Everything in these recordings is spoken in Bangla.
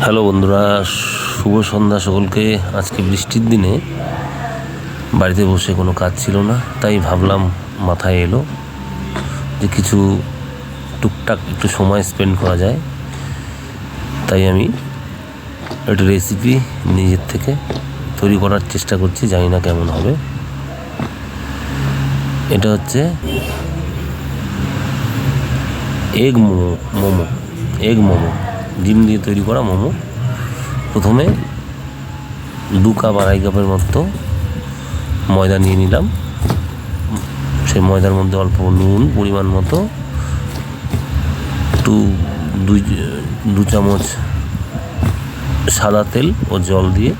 হ্যালো বন্ধুরা, শুভ সন্ধ্যা সকলকে। আজকে বৃষ্টির দিনে বাড়িতে বসে কোনো কাজ ছিল না, তাই ভাবলাম, মাথায় এলো যে কিছু টুকটাক একটু সময় স্পেন্ড করা যায়। তাই আমি একটা রেসিপি নিজের থেকে তৈরি করার চেষ্টা করছি, জানি না কেমন হবে। এটা হচ্ছে এগ মোমো, ডিম দিয়ে তৈরি করা মোমো। প্রথমে 2 কাপ 2.5 কাপের মতো ময়দা নিয়ে নিলাম। সেই ময়দার মধ্যে অল্প নুন, পরিমাণ মতো একটু 2 চামচ সাদা তেল ও জল দিয়ে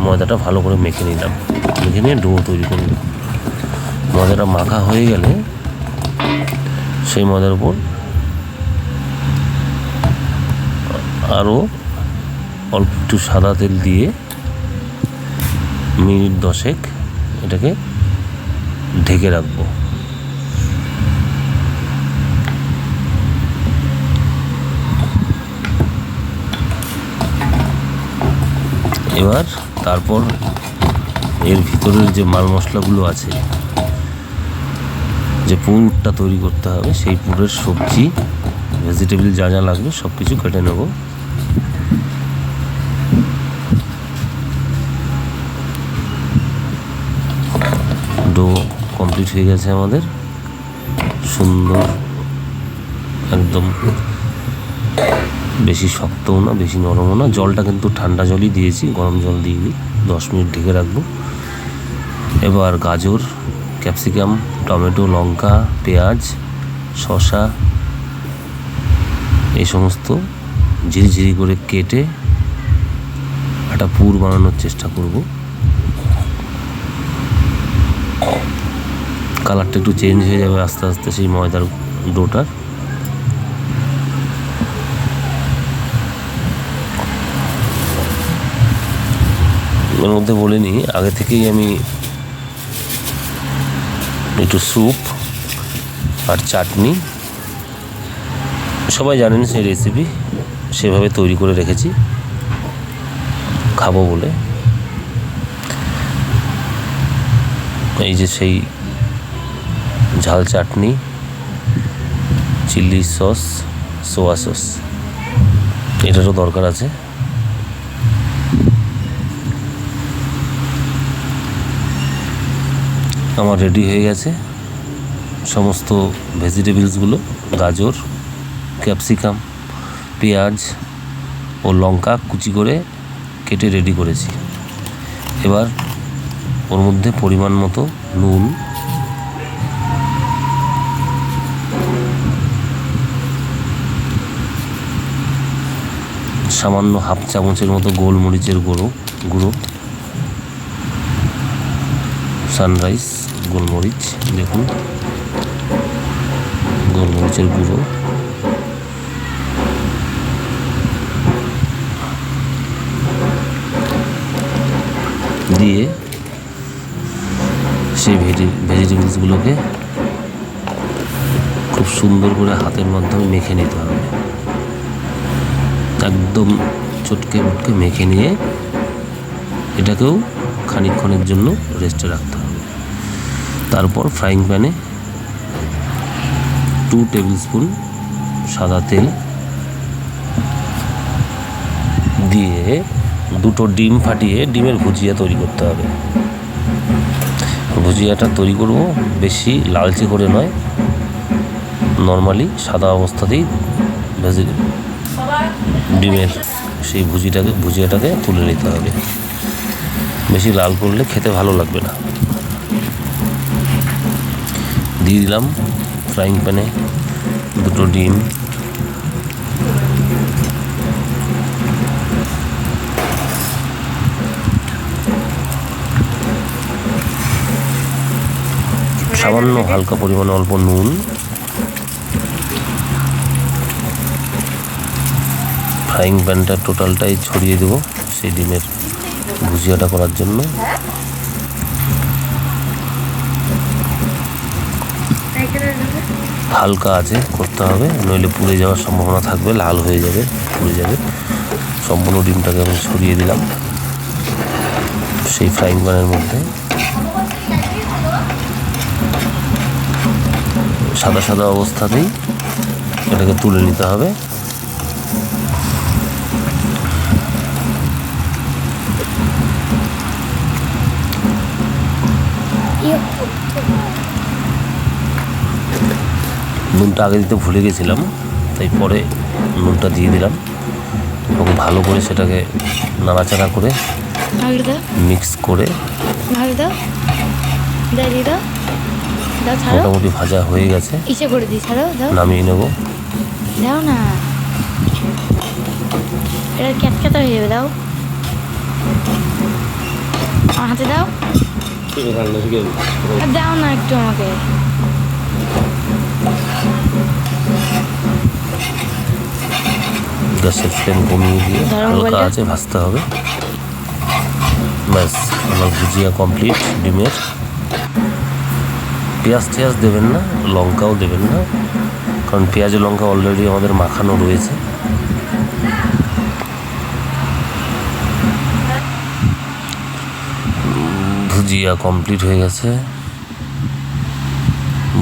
ময়দাটা ভালো করে মেখে নিলাম। মেখে নিয়ে ডো তৈরি করব। ময়দাটা মাখা হয়ে গেলে সেই ময়দার উপর আরও অল্প একটু সাদা তেল দিয়ে মিনিট 10 এটাকে ঢেকে রাখবো। এবার তারপর এর ভিতরের যে মাল মশলাগুলো আছে, যে পুরটা তৈরি করতে হবে, সেই পুরের সবজি, ভেজিটেবল যা যা লাগবে সব কিছু কেটে নেব। ডো কমপ্লিট হয়ে গেছে আমাদের, সুন্দর একদম, বেশি শক্তও না বেশি নরমও না। জলটা কিন্তু ঠান্ডা জলই দিয়েছি, গরম জল দিইনি। 10 মিনিট ঢেকে রাখবো। এবার গাজর, ক্যাপসিকাম, টমেটো, লঙ্কা, পেঁয়াজ, শসা এই সমস্ত ঝিরিঝিরি করে কেটে একটা পুর বানানোর চেষ্টা করব। কালারটা একটু চেঞ্জ হয়ে যাবে আস্তে আস্তে সেই ময়দার ডোটার। এর মধ্যে বলে নিই, আগে থেকেই আমি একটু স্যুপ আর চাটনি, সবাই জানেন সেই রেসিপি, সেভাবে তৈরি করে রেখেছি খাবো বলে। এই যে সেই ঝাল চাটনি, চিলি সস, সোয়া সস, এটারও দরকার আছে। আমার রেডি হয়ে গেছে সমস্ত ভেজিটেবলসগুলো। গাজর, ক্যাপসিকাম, পেঁয়াজ ও লঙ্কা কুচি করে কেটে রেডি করেছি। এবার ওর মধ্যে পরিমাণ মতো নুন, সামান্য 1/2 চামচের মতো গোলমরিচের গুঁড়ো, সানরাইজ গোলমরিচ, দেখুন গোলমরিচের গুঁড়ো দিয়ে সেই ভেজিটেবলসগুলোকে খুব সুন্দর করে হাতের মাধ্যমে মেখে নিতে হবে। একদম চটকে মুটকে মেখে নিয়ে এটাকেও খানিকক্ষণের জন্য রেস্টে রাখতে হবে। তারপর ফ্রাইং প্যানে 2 টেবিল স্পুন সাদা তেল দিয়ে 2টো ডিম ফাটিয়ে ডিমের ভুজিয়া তৈরি করতে হবে। ভুজিয়াটা তৈরি করব বেশি লালচে করে নয়, নর্মালি সাদা অবস্থাতেই ডিমের সেই ভুজিয়াটাকে তুলে নিতে হবে। বেশি লাল করলে খেতে ভালো লাগবে না। দিয়ে দিলাম ফ্রাইং প্যানে 2টো ডিম, সামান্য হালকা পরিমাণে অল্প নুন, ফ্রাইং প্যানটা টোটালটাই ছড়িয়ে দেবো সেই ডিমের ভুজিয়াটা করার জন্য। হালকা আছে করতে হবে, নইলে পুড়ে যাওয়ার সম্ভাবনা থাকবে, লাল হয়ে যাবে, পুড়ে যাবে। সম্পূর্ণ ডিমটাকে আমি ছড়িয়ে দিলাম সেই ফ্রাইং প্যানের মধ্যে। সাদা সাদা অবস্থাতেই এটাকে তুলে নিতে হবে। নুনটা আগে দিতে ভুলে গেছিলাম, তাই পরে নুনটা দিয়ে দিলাম এবং ভালো করে সেটাকে নাড়াচাড়া করে মিক্স করে মোটামুটি ভাজা হয়ে গেছে, নামিয়ে নেব। দাও না, এটা ক্যাটক্যাটা হয়ে যাবে। দাও আমার হাতে দাও, দাও না একটু আমাকে। গ্যাসের ফ্লেম কমিয়ে দিয়ে হালকা আছে ভাজতে হবে। ব্যাস, আমার ভুজিয়া কমপ্লিট ডিমের। পেঁয়াজ টেয়াজ দেবেন না, লঙ্কাও দেবেন না, কারণ পেঁয়াজ লঙ্কা অলরেডি আমাদের মাখানো রয়েছে। ভুজিয়া কমপ্লিট হয়ে গেছে।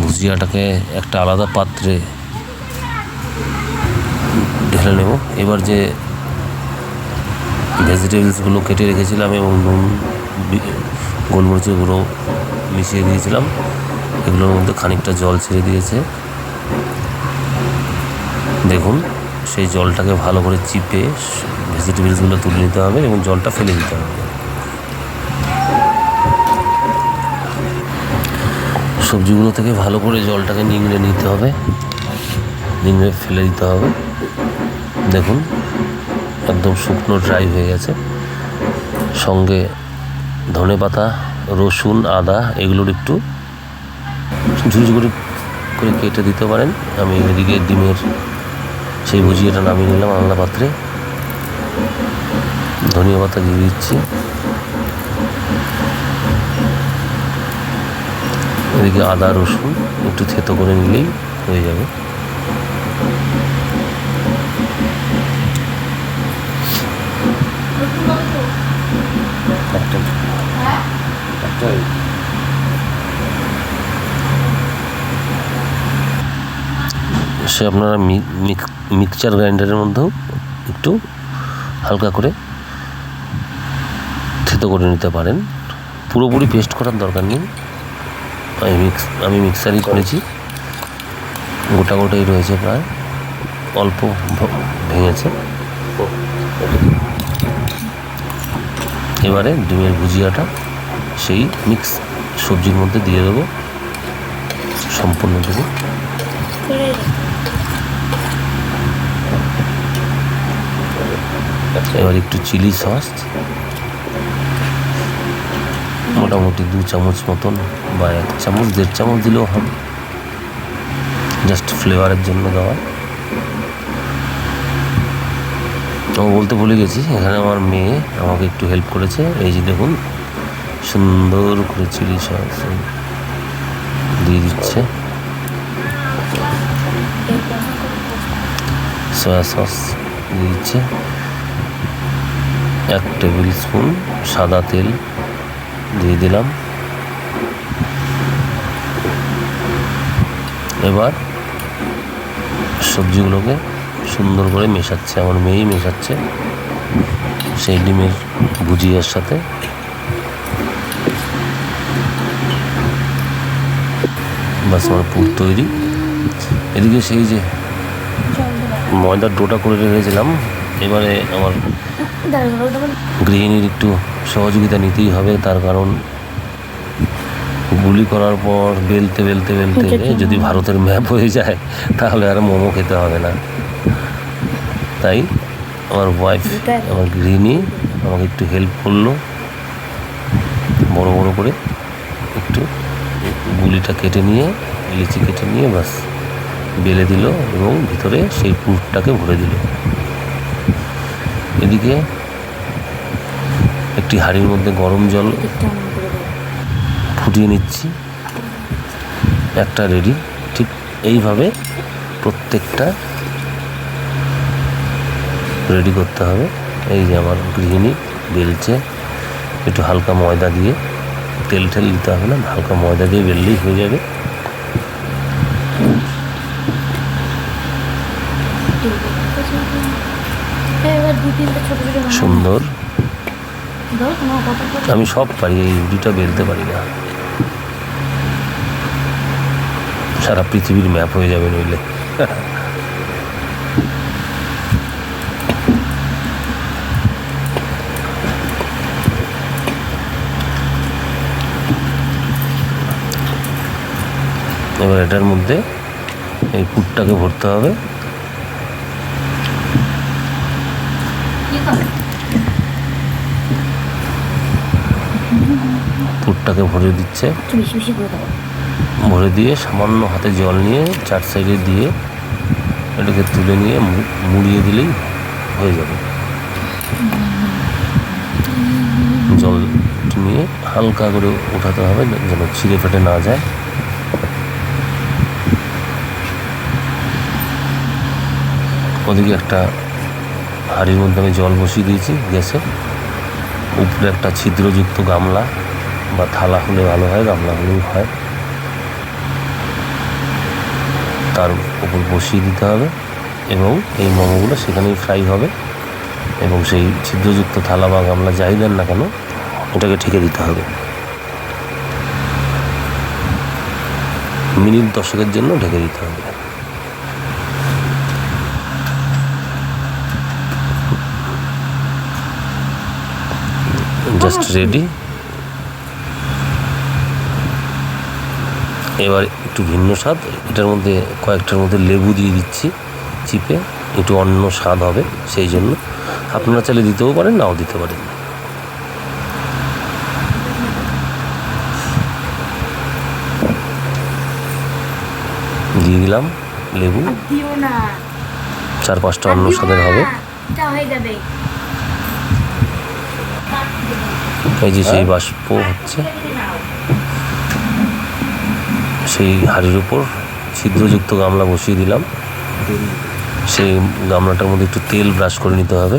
ভুজিয়াটাকে একটা আলাদা পাত্রে ঢেলে নেব। এবার যে ভেজিটেবলসগুলো কেটে রেখেছিলাম এবং নুন গোলমরিচের গুঁড়ো মিশিয়ে দিয়েছিলাম, এগুলোর মধ্যে খানিকটা জল ছেড়ে দিয়েছে। দেখুন, সেই জলটাকে ভালো করে চিপে ভেজিটেবলসগুলো তুলে নিতে হবে এবং জলটা ফেলে দিতে হবে। সবজিগুলো থেকে ভালো করে জলটাকে নিংড়ে নিতে হবে, নিংড়ে ফেলে দিতে হবে। দেখুন, একদম শুকনো ড্রাই হয়ে গেছে। সঙ্গে ধনেপাতা, রসুন, আদা এগুলোর একটু ঝুঝু করে কেটে দিতে পারেন। আমি এদিকে ডিমের সেই ভুজিয়াটা নামিয়ে নিলাম আলাদা পাত্রে। ধনিয়া পাতা দিয়ে দিচ্ছি। এদিকে আদা রসুন একটু থেতো করে নিলেই হয়ে যাবে। সে আপনারা মিক্সচার গ্রাইন্ডারের মধ্যেও একটু হালকা করে থেতো করে নিতে পারেন, পুরোপুরি পেস্ট করার দরকার নেই। আমি মিক্সারই করেছি, গোটা গোটাই রয়েছে, প্রায় অল্প ভেঙেছে। এবারে ডিমের ভুজিয়াটা সেই মিক্স সবজির মধ্যে দিয়ে দেবো সম্পূর্ণটুকু। এবার একটু চিলি সস, মোটামুটি 2 চামচ মতন বা 1 চামচ 1.5 চামচ দিলেও হবে, জাস্ট ফ্লেভারের জন্য দেওয়া। আমি বলতে ভুলে গেছি, এখানে আমার মেয়ে আমাকে একটু হেল্প করেছে। এই যে দেখুন, সুন্দর করে চিলি সস দিয়ে দিচ্ছে, সয়া সস দিয়ে দিচ্ছে, 1 টেবিল স্পুন সাদা তেল দিয়ে দিলাম। এবার সবজিগুলোকে সুন্দর করে মেশাচ্ছে, আমার মেয়েই মেশাচ্ছে সেই ডিমের ভুজিয়ার সাথে। বাস, আমার পুর তৈরি। এদিকে সেই যে ময়দার ডোটা করে রেখেছিলাম, এবারে আমার গৃহিণীর একটু সহযোগিতা নিতেই হবে, তার কারণ গুলি করার পর বেলতে বেলতে বেলতে যদি ভারতের ম্যাপ হয়ে যায় তাহলে আর মোমো খেতে হবে না। তাই আমার ওয়াইফ, আমার গৃহিণী আমাকে একটু হেল্প করলো, বড় বড় করে একটু গুলিটা কেটে নিয়ে, লিচি কেটে নিয়ে বাস বেলে দিল এবং ভিতরে সেই পুরটাকে ভরে দিল। এদিকে একটি হাঁড়ির মধ্যে গরম জল ফুটিয়ে নিচ্ছি, একটা রেডি। ঠিক এইভাবে প্রত্যেকটা রেডি করতে হবে। এই যে আমার গৃহিণী বেলছে, একটু হালকা ময়দা দিয়ে, তেল ঠেল দিতে হবে না, হালকা ময়দা দিয়ে বেললেই হয়ে যাবে। এবার 2-3টা ছোট ছোট বানাবো। সুন্দর। দাও তোমার কত কত আমি সব পারি, এই রুটিটা বেলতে পারি না। সারা পৃথিবীর ম্যাপ হয়ে যাবে নইলে। এবার এটার মধ্যে এই পুরটাকে ভরতে হবে। পুরটাকে ভরে দিচ্ছে, একটু বেশি বেশি করে দাও। ভরে দিয়ে সামান্য হাতে জল নিয়ে 4 সাইডে দিয়ে এটাকে তুলে নিয়ে মুড়িয়ে দিলেই হয়ে যাবে। জল নিয়ে হালকা করে উঠাতে হবে যেন ছিঁড়ে ফেটে না যায়। ওদিকে একটা হাঁড়ির মধ্যে আমি জল বসিয়ে দিয়েছি গ্যাসে, উপরে একটা ছিদ্রযুক্ত গামলা বা থালা হলে ভালো হয়, গামলা হলেও হয়, তার উপর বসিয়ে দিতে হবে এবং এই মোমোগুলো সেখানেই ফ্রাই হবে এবং সেই ছিদ্রযুক্ত থালা বা গামলা যাই দেন না কেন এটাকে ঢেকে দিতে হবে। মিনিট 10 জন্য ঢেকে দিতে হবে। Just ready. এবার একটু ভিন্ন স্বাদ, এটার মধ্যে কয়েকটার মধ্যে লেবু দিয়ে দিচ্ছি চিপে, একটু অন্য স্বাদ হবে, সেই জন্য আপনারা চাইলে দিতেও পারেন, নাও দিতে পারেন। দিয়ে দিলাম লেবু, দিও না, 4-5টা অন্য স্বাদের হবে। এটা হয়ে যাবে। এই যে সেই বাষ্প হচ্ছে, সেই হাঁড়ির উপর ছিদ্রযুক্ত গামলা বসিয়ে দিলাম। সেই গামলাটার মধ্যে একটু তেল ব্রাশ করে নিতে হবে।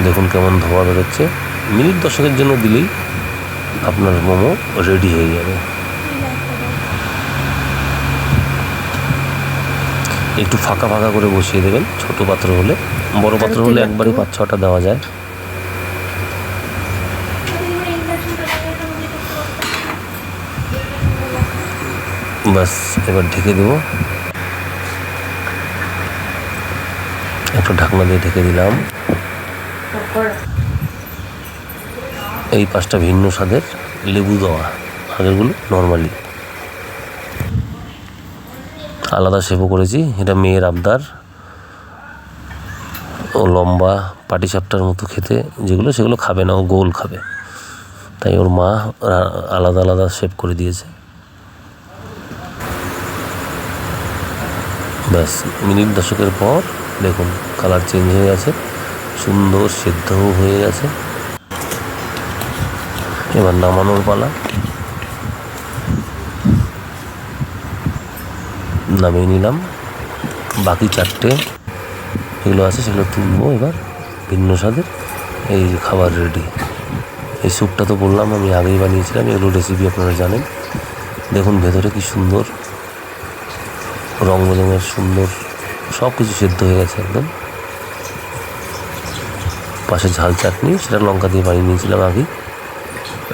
দেখুন কেমন ধোঁয়া বেরোচ্ছে। মিনিট 10 জন্য দিলেই আপনার মোমো রেডি হয়ে যাবে। একটু ফাঁকা ফাঁকা করে বসিয়ে দেবেন, ছোট পাত্র হলে। বড় পাত্র হলে একবারে 5-6টা দেওয়া যায়। বাস এবার ঢেকে দেবো, একটু ঢাকনা দিয়ে ঢেকে দিলাম। এই 5টা ভিন্ন স্বাদের লেবু দেওয়া, আগেরগুলো নর্মালি। আলাদা শেপও করেছি, এটা মেয়ের আবদার। ও লম্বা পাটিসাপটার মতো খেতে যেগুলো, সেগুলো খাবে না, ও গোল খাবে, তাই ওর মা আলাদা আলাদা শেপ করে দিয়েছে। ব্যাস মিনিট 10 পর দেখুন কালার চেঞ্জ হয়ে গেছে, সুন্দর সেদ্ধও হয়ে গেছে। এবার নামানোর পালা। নামিয়ে নিলাম। বাকি 4টে যেগুলো আছে সেগুলো তুলবো এবার, ভিন্ন স্বাদের। এই খাবার রেডি। এই স্যুপটা তো বললাম আমি আগেই বানিয়েছিলাম, এগুলো রেসিপি আপনারা জানেন। দেখুন ভেতরে কি সুন্দর রং বেরঙের, সুন্দর সব কিছু সেদ্ধ হয়ে গেছে একদম। পাশে ঝাল চাটনি, সেটা লঙ্কা দিয়ে বানিয়ে নিয়েছিলাম আগেই।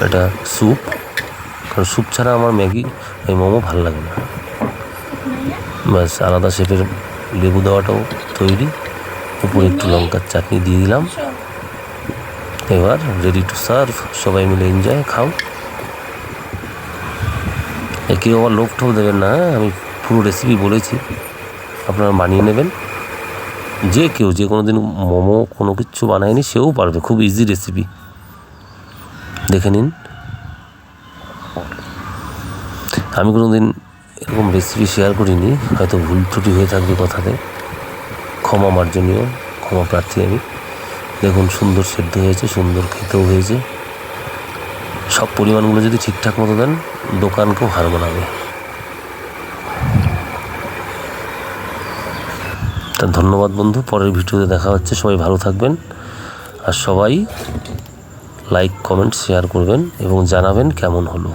এটা স্যুপ, কারণ স্যুপ ছাড়া আমার ম্যাগি এই মোমো ভালো লাগে না। ব্যাস আলাদা শেপের লেবু দেওয়াটাও তৈরি, উপরে একটু লঙ্কার চাটনি দিয়ে দিলাম। এবার রেডি টু সার্ভ, সবাই মিলে এনজয়, খাও। কেউ আবার লোভ টোভ দেবেন না, আমি পুরো রেসিপি বলেছি, আপনারা বানিয়ে নেবেন। যে কেউ যে কোনো দিন মোমো কোনো কিছু বানায়নি সেও পারবে, খুব ইজি রেসিপি, দেখে নিন। আমি কোনো দিন এরকম রেসিপি শেয়ার করিনি, হয়তো ভুল ত্রুটি হয়ে থাকবে কথাতে, ক্ষমা মার্জনীয়, ক্ষমা প্রার্থী আমি। দেখুন সুন্দর সেদ্ধ হয়েছে, সুন্দর খেতেও হয়েছে। সব পরিমাণগুলো যদি ঠিকঠাক মতো দেন, দোকানকেও হার মানাবে। তা ধন্যবাদ বন্ধু, পরের ভিডিওতে দেখা হচ্ছে। সবাই ভালো থাকবেন আর সবাই লাইক কমেন্ট শেয়ার করবেন এবং জানাবেন কেমন হলো।